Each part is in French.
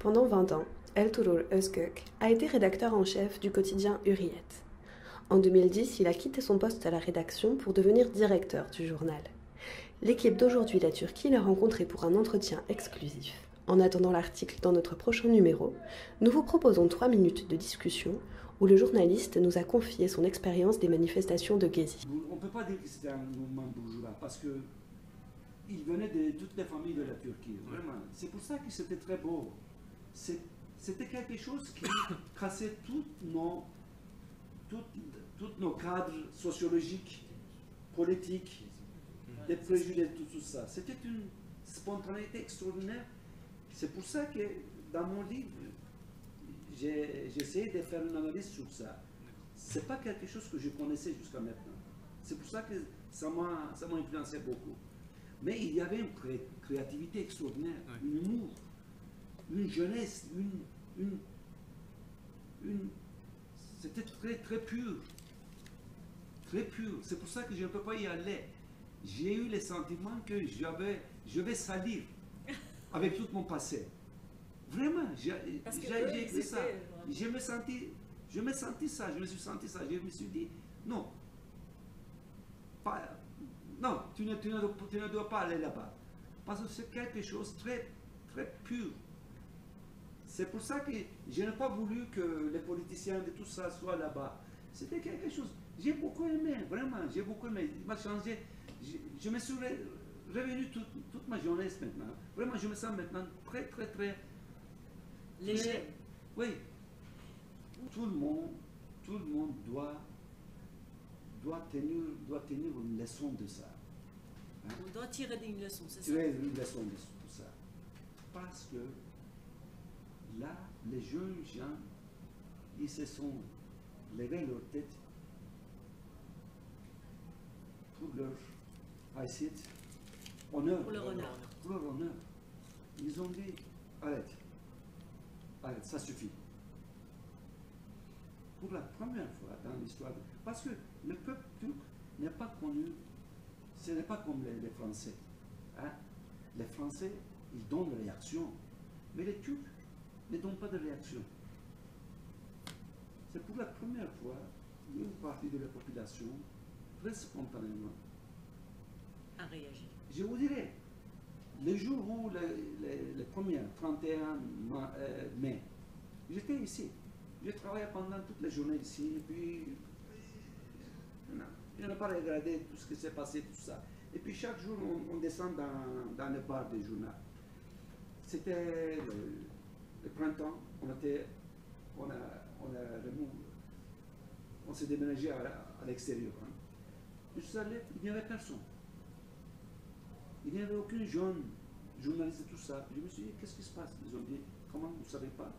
Pendant 20 ans, Ertuğrul Özkök a été rédacteur en chef du quotidien Hürriyet. En 2010, il a quitté son poste à la rédaction pour devenir directeur du journal. L'équipe d'Aujourd'hui la Turquie l'a rencontré pour un entretien exclusif. En attendant l'article dans notre prochain numéro, nous vous proposons 3 minutes de discussion où le journaliste nous a confié son expérience des manifestations de Gezi. On ne peut pas dire que c'était un mouvement bourgeois parce que il venait de toutes les familles de la Turquie, vraiment. C'est pour ça que c'était très beau. C'était quelque chose qui cassait tous nos cadres sociologiques, politiques, des préjugés, tout ça. C'était une spontanéité extraordinaire. C'est pour ça que dans mon livre, j'ai essayé de faire une analyse sur ça. C'est pas quelque chose que je connaissais jusqu'à maintenant. C'est pour ça que ça m'a influencé beaucoup. Mais il y avait une créativité extraordinaire, un humour, une jeunesse, c'était très pur. Très pur. C'est pour ça que je ne peux pas y aller. J'ai eu le sentiment que je vais salir avec tout mon passé. Vraiment, j'ai écrit ça. Je me sentis ça, je me suis senti ça. Je me suis dit, non, non, tu ne dois pas aller là-bas. Parce que c'est quelque chose de très pur. C'est pour ça que je n'ai pas voulu que les politiciens de tout ça soient là-bas. C'était quelque chose. J'ai beaucoup aimé, vraiment, j'ai beaucoup aimé. Il m'a changé. Je me suis revenu toute ma jeunesse maintenant. Vraiment, je me sens maintenant très léger. Oui. Tout le monde doit tenir une leçon de ça. Hein? On doit tirer une leçon, c'est ça? Tirer une leçon de tout ça. Parce que là, les jeunes gens, ils se sont levés leur tête pour leur honneur. Pour leur honneur. Pour leur honneur. Ils ont dit, arrête, ça suffit. Pour la première fois dans l'histoire, parce que le peuple turc n'est pas connu, ce n'est pas comme les Français. Hein? Les Français, ils donnent des réactions, mais les Turcs ne donnent pas de réaction. C'est pour la première fois une partie de la population, très spontanément, a réagi. Je vous dirais, le jour où les premiers, 31 mai, j'étais ici. Je travaillais pendant toute la journée ici, et puis je n'ai pas regardé tout ce qui s'est passé, tout ça. Et puis chaque jour, on descend dans le bar des journaux. C'était le printemps, on s'est déménagé à l'extérieur. Hein. Je suis allé, il n'y avait personne. Il n'y avait aucun jeune journaliste et tout ça. Je me suis dit, qu'est-ce qui se passe? Ils ont dit, comment vous ne savez pas?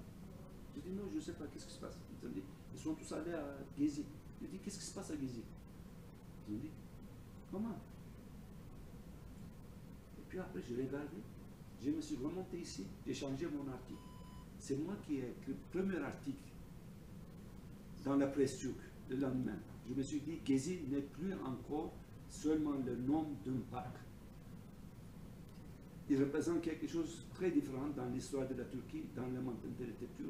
J'ai dit, non, je ne sais pas, qu'est-ce qui se passe? Ils ont dit, ils sont tous allés à Gezi. J'ai dit, qu'est-ce qui se passe à Gezi? Ils ont dit, comment? Et puis après, j'ai regardé, je me suis remonté ici, j'ai changé mon article. C'est moi qui ai écrit le premier article dans la presse turque le lendemain. Je me suis dit, Gezi n'est plus encore seulement le nom d'un parc. Il représente quelque chose de très différent dans l'histoire de la Turquie, dans la mentalité turque,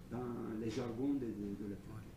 dans les jargons de l'époque.